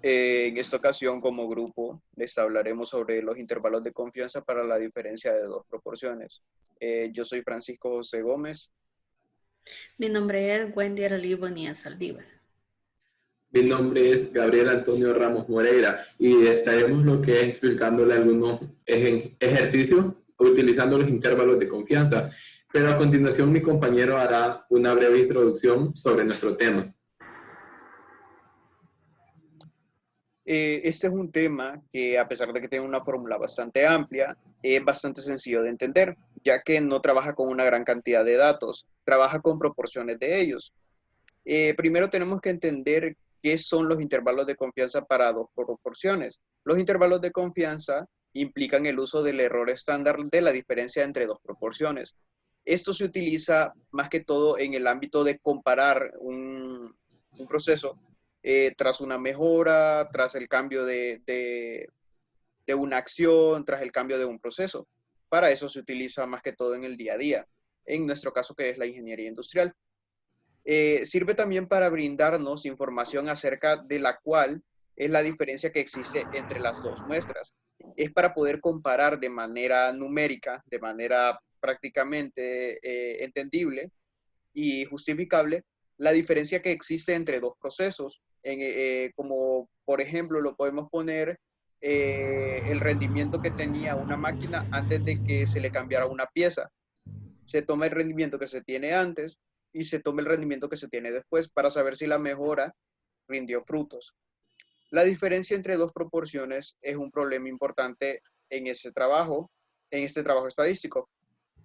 En esta ocasión, como grupo, les hablaremos sobre los intervalos de confianza para la diferencia de dos proporciones. Yo soy Francisco José Gómez. Mi nombre es Wendy Aralí Bonilla Saldívar. Mi nombre es Gabriel Antonio Ramos Moreira y estaremos lo que es explicándole algunos ejercicios utilizando los intervalos de confianza. Pero a continuación mi compañero hará una breve introducción sobre nuestro tema. Este es un tema que, a pesar de que tiene una fórmula bastante amplia, es bastante sencillo de entender, ya que no trabaja con una gran cantidad de datos, trabaja con proporciones de ellos. Primero tenemos que entender qué son los intervalos de confianza para dos proporciones. Los intervalos de confianza implican el uso del error estándar de la diferencia entre dos proporciones. Esto se utiliza más que todo en el ámbito de comparar un proceso tras una mejora, tras el cambio de una acción, tras el cambio de un proceso. Para eso se utiliza más que todo en el día a día, en nuestro caso que es la ingeniería industrial. Sirve también para brindarnos información acerca de la cual es la diferencia que existe entre las dos muestras. Es para poder comparar de manera numérica, de manera prácticamente entendible y justificable, la diferencia que existe entre dos procesos. Como por ejemplo lo podemos poner el rendimiento que tenía una máquina antes de que se le cambiara una pieza. Se toma el rendimiento que se tiene antes y se toma el rendimiento que se tiene después para saber si la mejora rindió frutos. La diferencia entre dos proporciones es un problema importante en este trabajo estadístico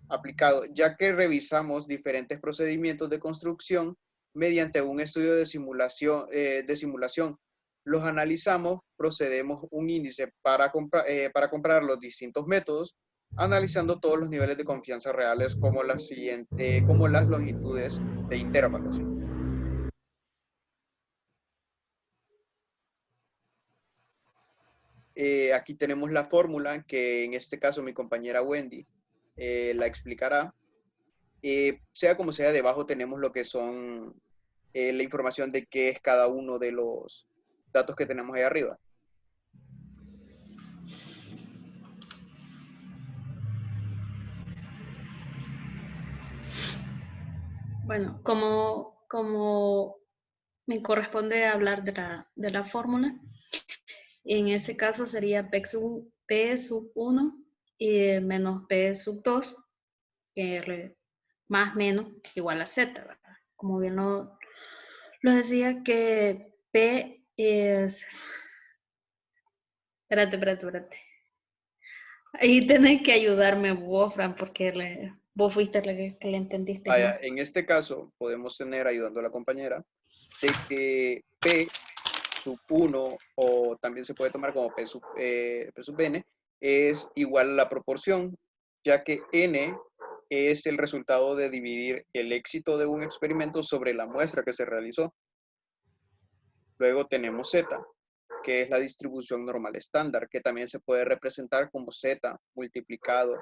aplicado, ya que revisamos diferentes procedimientos de construcción mediante un estudio de simulación. Los analizamos, procedemos un índice para comparar los distintos métodos, analizando todos los niveles de confianza reales como las longitudes de intervalos. Aquí tenemos la fórmula que en este caso mi compañera Wendy la explicará. Sea como sea, debajo tenemos lo que son la información de qué es cada uno de los datos que tenemos ahí arriba. Bueno, como me corresponde hablar de la fórmula, en este caso sería P sub 1 y menos P sub 2, más menos igual a Z, ¿verdad? Como bien lo decía que P es... Espérate. Ahí tenés que ayudarme vos, Fran, porque vos fuiste la que le entendiste Vaya, más. en este caso podemos tener, ayudando a la compañera, de que P sub 1 o también se puede tomar como P sub N es igual a la proporción, ya que N es el resultado de dividir el éxito de un experimento sobre la muestra que se realizó. Luego tenemos Z, que es la distribución normal estándar, que también se puede representar como Z multiplicado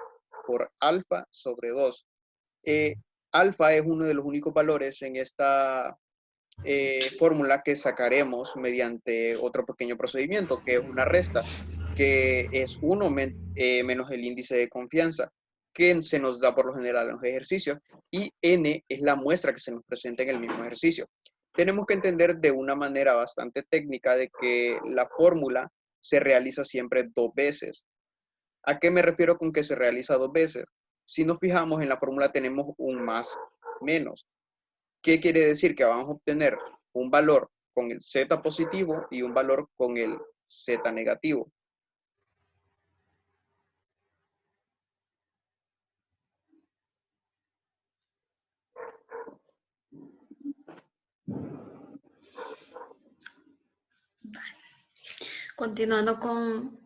por alfa sobre 2. Alfa es uno de los únicos valores en esta fórmula que sacaremos mediante otro pequeño procedimiento, que es una resta, que es 1 menos el índice de confianza, que se nos da por lo general en los ejercicios, y N es la muestra que se nos presenta en el mismo ejercicio. Tenemos que entender de una manera bastante técnica de que la fórmula se realiza siempre dos veces. ¿A qué me refiero con que se realiza dos veces? Si nos fijamos en la fórmula tenemos un más menos. ¿Qué quiere decir? Que vamos a obtener un valor con el Z positivo y un valor con el Z negativo. Continuando con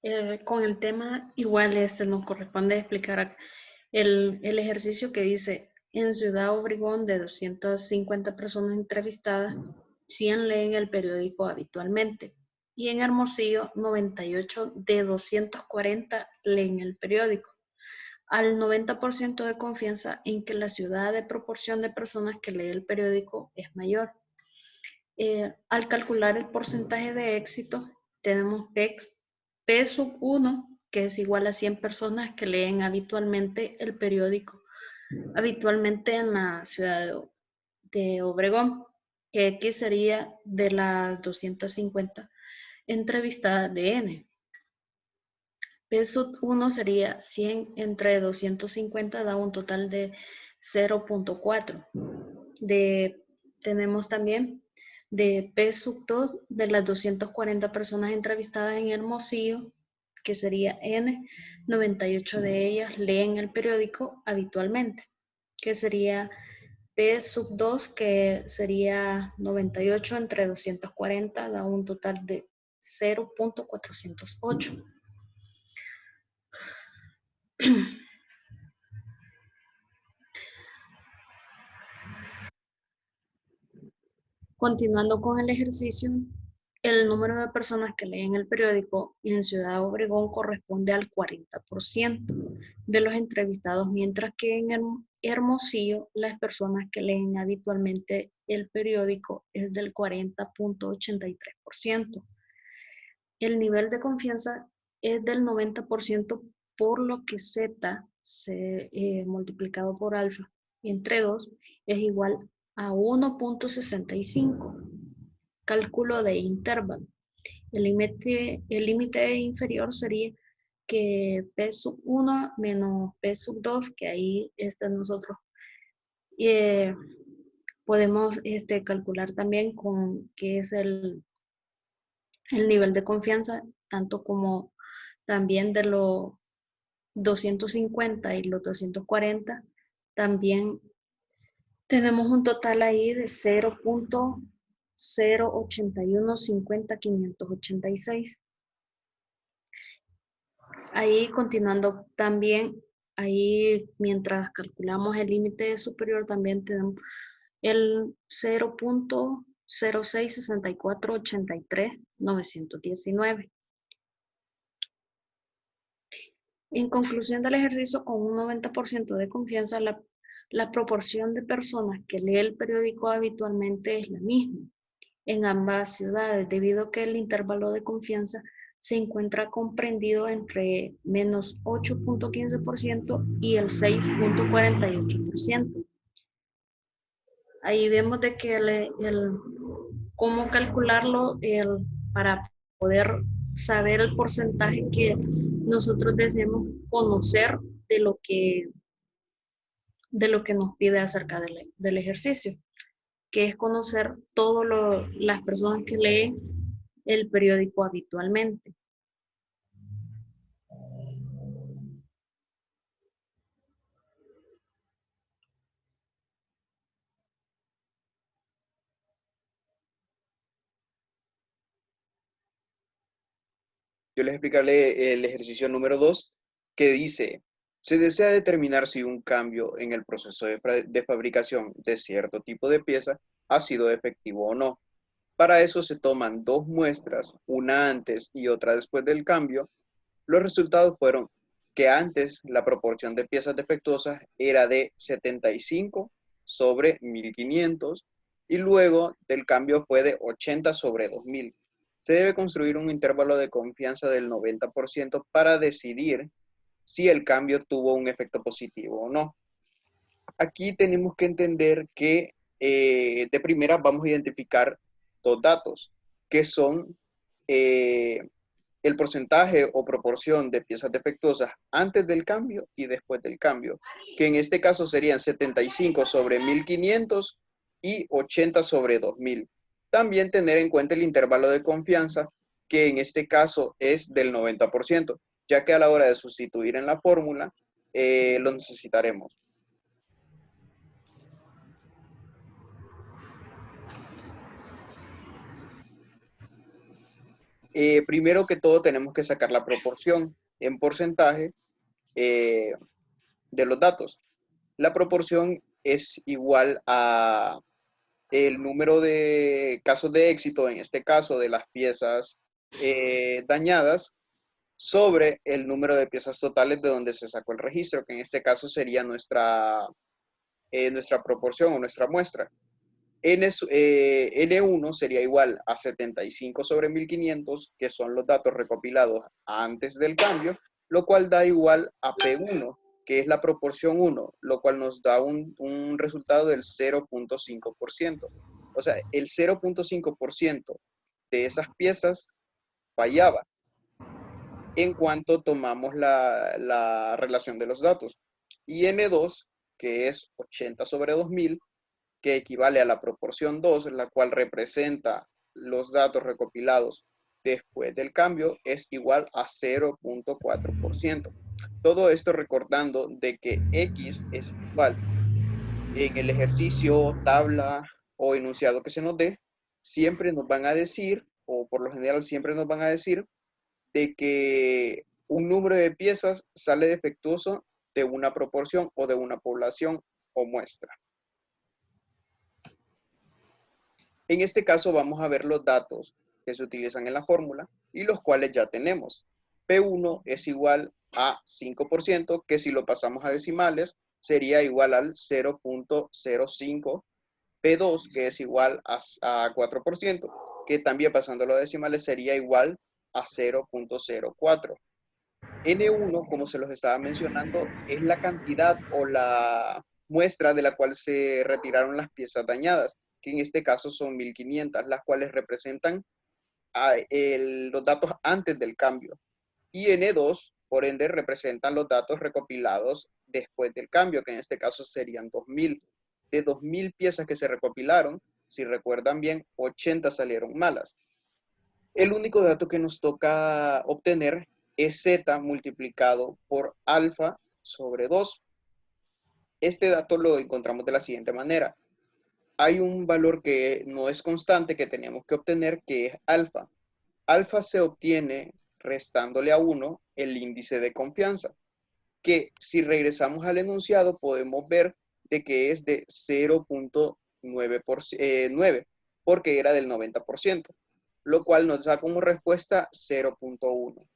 el tema, igual nos corresponde explicar el ejercicio que dice, en Ciudad Obregón de 250 personas entrevistadas, 100 leen el periódico habitualmente y en Hermosillo 98 de 240 leen el periódico. Al 90% de confianza en que la ciudad de proporción de personas que lee el periódico es mayor. Al calcular el porcentaje de éxito, tenemos P sub 1, que es igual a 100 personas que leen habitualmente el periódico, habitualmente en la ciudad de Obregón, que X sería de las 250 entrevistadas de N. P sub 1 sería 100 entre 250, da un total de 0.4. Tenemos también de P sub 2 de las 240 personas entrevistadas en Hermosillo, que sería N, 98 de ellas leen el periódico habitualmente, que sería P sub 2, que sería 98 entre 240, da un total de 0.408. Continuando con el ejercicio, el número de personas que leen el periódico en Ciudad Obregón corresponde al 40% de los entrevistados, mientras que en Hermosillo las personas que leen habitualmente el periódico es del 40.83%. El nivel de confianza es del 90%, por lo que Z multiplicado por alfa entre 2 es igual a 1.65. Cálculo de intervalo. El límite inferior sería que P sub 1 menos P sub 2, que ahí nosotros podemos calcular también con qué es el nivel de confianza, tanto como también de los 250 y los 240, también tenemos un total ahí de 0.08150.586. Ahí continuando también, ahí mientras calculamos el límite superior también tenemos el 0.066483.919. En conclusión del ejercicio, con un 90% de confianza, la proporción de personas que lee el periódico habitualmente es la misma en ambas ciudades, debido a que el intervalo de confianza se encuentra comprendido entre menos 8.15% y el 6.48%. Ahí vemos de que cómo calcularlo para poder saber el porcentaje que nosotros deseamos conocer de lo que nos pide acerca del ejercicio, que es conocer todas las personas que leen el periódico habitualmente. Yo les explicaré el ejercicio número 2, que dice, se desea determinar si un cambio en el proceso de fabricación de cierto tipo de pieza ha sido efectivo o no. Para eso se toman dos muestras, una antes y otra después del cambio. Los resultados fueron que antes la proporción de piezas defectuosas era de 75 sobre 1500 y luego del cambio fue de 80 sobre 2000. Se debe construir un intervalo de confianza del 90% para decidir si el cambio tuvo un efecto positivo o no. Aquí tenemos que entender que de primera vamos a identificar dos datos, que son el porcentaje o proporción de piezas defectuosas antes del cambio y después del cambio, que en este caso serían 75 sobre 1500 y 80 sobre 2000. También tener en cuenta el intervalo de confianza, que en este caso es del 90%, ya que a la hora de sustituir en la fórmula lo necesitaremos. Primero que todo tenemos que sacar la proporción en porcentaje de los datos. La proporción es igual a el número de casos de éxito, en este caso de las piezas dañadas, sobre el número de piezas totales de donde se sacó el registro, que en este caso sería nuestra proporción o nuestra muestra. N1 sería igual a 75 sobre 1500, que son los datos recopilados antes del cambio, lo cual da igual a P1, que es la proporción 1, lo cual nos da un resultado del 0.5%. O sea, el 0.5% de esas piezas fallaba en cuanto tomamos la relación de los datos. Y N2, que es 80 sobre 2000, que equivale a la proporción 2, la cual representa los datos recopilados después del cambio, es igual a 0.4%. Todo esto recordando de que X es igual en el ejercicio, tabla o enunciado que se nos dé, siempre nos van a decir, o por lo general siempre nos van a decir, de que un número de piezas sale defectuoso de una proporción o de una población o muestra. En este caso vamos a ver los datos que se utilizan en la fórmula y los cuales ya tenemos. P1 es igual a 5%, que si lo pasamos a decimales sería igual al 0.05. P2, que es igual a 4%, que también pasándolo a decimales sería igual a 0.04. N1, como se los estaba mencionando, es la cantidad o la muestra de la cual se retiraron las piezas dañadas, que en este caso son 1500, las cuales representan los datos antes del cambio. Y N2, por ende, representan los datos recopilados después del cambio, que en este caso serían 2000. De 2000 piezas que se recopilaron, si recuerdan bien, 80 salieron malas. El único dato que nos toca obtener es Z multiplicado por alfa sobre 2. Este dato lo encontramos de la siguiente manera. Hay un valor que no es constante que tenemos que obtener, que es alfa. Alfa se obtiene restándole a 1 el índice de confianza, que si regresamos al enunciado podemos ver de que es de 0.9, porque era del 90%, lo cual nos da como respuesta 0.1.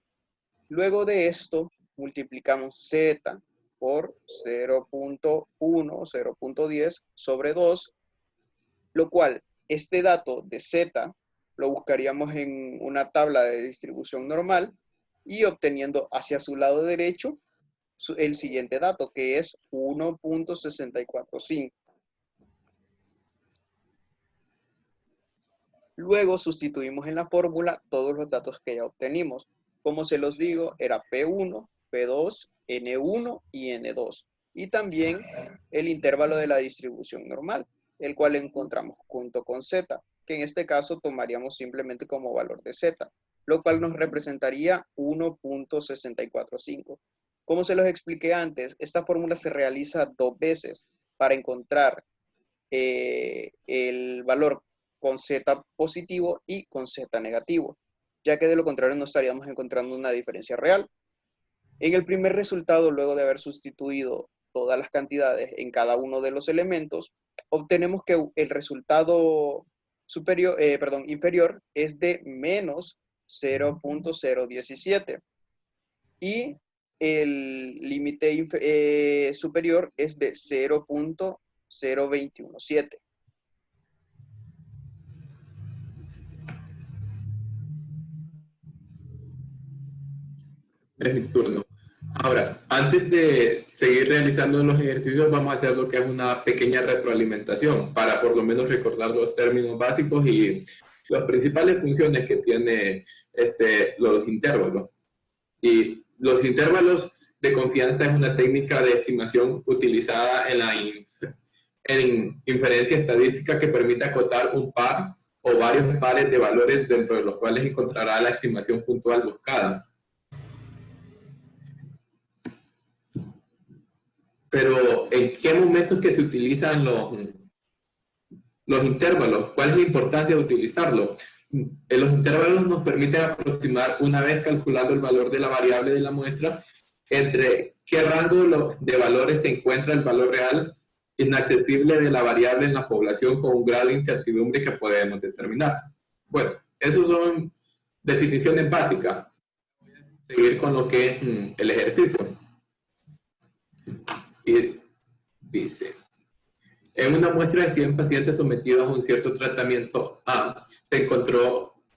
Luego de esto multiplicamos Z por 0.1, 0.10 sobre 2, lo cual este dato de Z lo buscaríamos en una tabla de distribución normal y obteniendo hacia su lado derecho el siguiente dato, que es 1.645. Luego sustituimos en la fórmula todos los datos que ya obtenimos. Como se los digo, era P1, P2, N1 y N2. Y también el intervalo de la distribución normal, el cual encontramos junto con Z, que en este caso tomaríamos simplemente como valor de Z, lo cual nos representaría 1.645. Como se los expliqué antes, esta fórmula se realiza 2 veces para encontrar el valor con Z positivo y con Z negativo, ya que de lo contrario no estaríamos encontrando una diferencia real. En el primer resultado, luego de haber sustituido todas las cantidades en cada uno de los elementos, obtenemos que el resultado inferior es de menos 0.017 y el límite superior es de 0.0217. Es mi turno. Ahora, antes de seguir realizando los ejercicios, vamos a hacer lo que es una pequeña retroalimentación para por lo menos recordar los términos básicos y las principales funciones que tiene los intervalos. Y los intervalos de confianza es una técnica de estimación utilizada en inferencia estadística que permite acotar un par o varios pares de valores dentro de los cuales encontrará la estimación puntual buscada. Pero, ¿en qué momentos que se utilizan los intervalos? ¿Cuál es la importancia de utilizarlos? Los intervalos nos permiten aproximar, una vez calculando el valor de la variable de la muestra, entre qué rango de valores se encuentra el valor real inaccesible de la variable en la población con un grado de incertidumbre que podemos determinar. Bueno, esas son definiciones básicas. Voy a seguir con lo que es el ejercicio. Y dice, En una muestra de 100 pacientes sometidos a un cierto tratamiento A,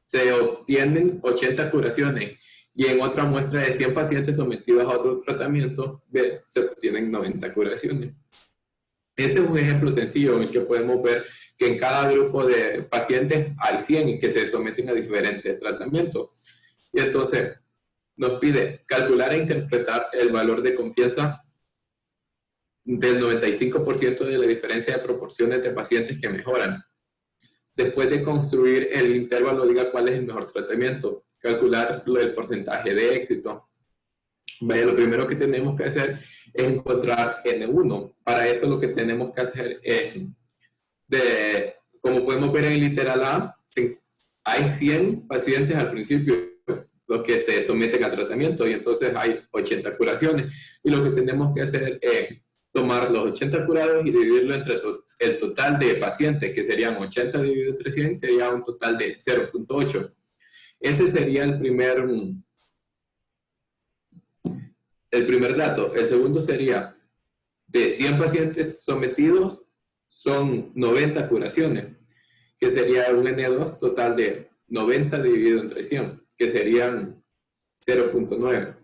se obtienen 80 curaciones, y en otra muestra de 100 pacientes sometidos a otro tratamiento B, se obtienen 90 curaciones. Este es un ejemplo sencillo en el que podemos ver que en cada grupo de pacientes hay 100 que se someten a diferentes tratamientos. Y entonces nos pide calcular e interpretar el valor de confianza del 95% de la diferencia de proporciones de pacientes que mejoran. Después de construir el intervalo, diga cuál es el mejor tratamiento. Calcular el porcentaje de éxito. Vaya, lo primero que tenemos que hacer es encontrar N1. Para eso lo que tenemos que hacer es, como podemos ver en el literal A, hay 100 pacientes al principio, los que se someten a tratamiento, y entonces hay 80 curaciones. Y lo que tenemos que hacer es tomar los 80 curados y dividirlo entre el total de pacientes, que serían 80 dividido entre 100, sería un total de 0.8. Ese sería el primer dato. El segundo sería, de 100 pacientes sometidos, son 90 curaciones, que sería un N2 total de 90 dividido entre 100, que serían 0.9.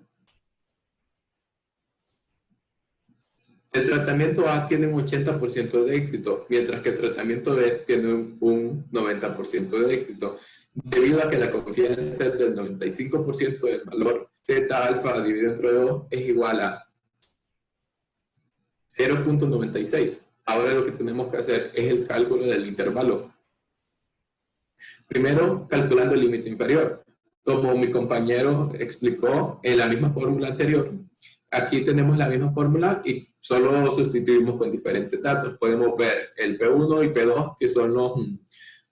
El tratamiento A tiene un 80% de éxito, mientras que el tratamiento B tiene un 90% de éxito, debido a que la confianza es del 95% del valor zeta alfa dividido entre 2 es igual a 0.96. Ahora lo que tenemos que hacer es el cálculo del intervalo. Primero, calculando el límite inferior. Como mi compañero explicó en la misma fórmula anterior, aquí tenemos la misma fórmula y solo sustituimos con diferentes datos. Podemos ver el P1 y P2, que son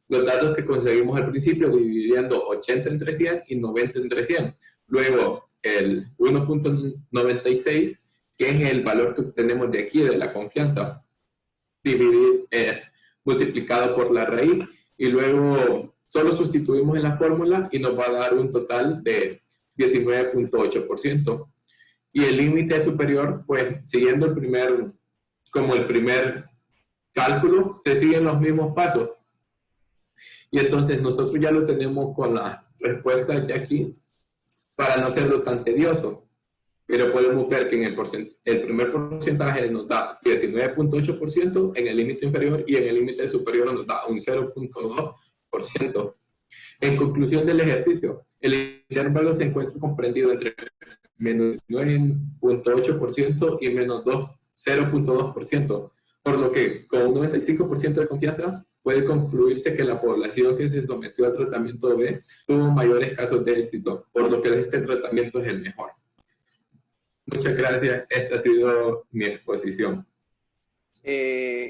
los datos que conseguimos al principio, dividiendo 80 entre 100 y 90 entre 100. Luego, el 1.96, que es el valor que obtenemos de aquí, de la confianza, multiplicado por la raíz, y luego solo sustituimos en la fórmula y nos va a dar un total de 19.8%. Y el límite superior, pues, siguiendo el primer cálculo, se siguen los mismos pasos. Y entonces nosotros ya lo tenemos con las respuestas ya aquí, para no hacerlo tan tedioso. Pero podemos ver que en el primer porcentaje nos da 19.8% en el límite inferior, y en el límite superior nos da un 0.2%. En conclusión del ejercicio, el intervalo se encuentra comprendido entre menos 19.8% y menos 0.2%, por lo que con un 95% de confianza puede concluirse que la población que se sometió al tratamiento B tuvo mayores casos de éxito, por lo que este tratamiento es el mejor. Muchas gracias, esta ha sido mi exposición.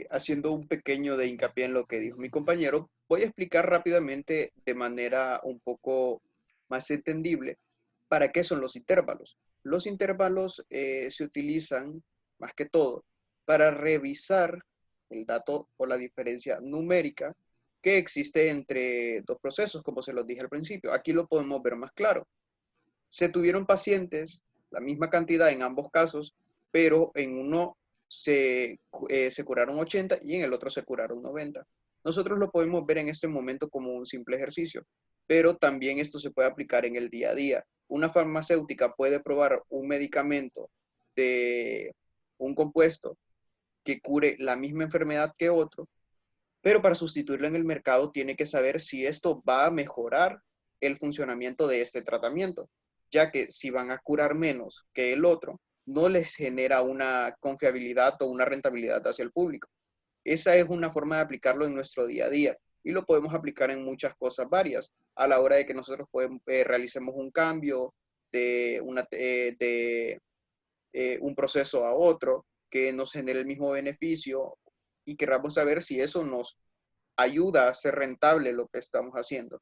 Haciendo un pequeño de hincapié en lo que dijo mi compañero, voy a explicar rápidamente de manera un poco más entendible para qué son los intervalos. Los intervalos se utilizan más que todo para revisar el dato o la diferencia numérica que existe entre dos procesos, como se los dije al principio. Aquí lo podemos ver más claro. Se tuvieron pacientes, la misma cantidad en ambos casos, pero en uno se curaron 80 y en el otro se curaron 90. Nosotros lo podemos ver en este momento como un simple ejercicio, pero también esto se puede aplicar en el día a día. Una farmacéutica puede probar un medicamento de un compuesto que cure la misma enfermedad que otro, pero para sustituirlo en el mercado tiene que saber si esto va a mejorar el funcionamiento de este tratamiento, ya que si van a curar menos que el otro, no les genera una confiabilidad o una rentabilidad hacia el público. Esa es una forma de aplicarlo en nuestro día a día y lo podemos aplicar en muchas cosas varias. A la hora de que nosotros realicemos un cambio de un proceso a otro que nos genere el mismo beneficio y queramos saber si eso nos ayuda a ser rentable lo que estamos haciendo.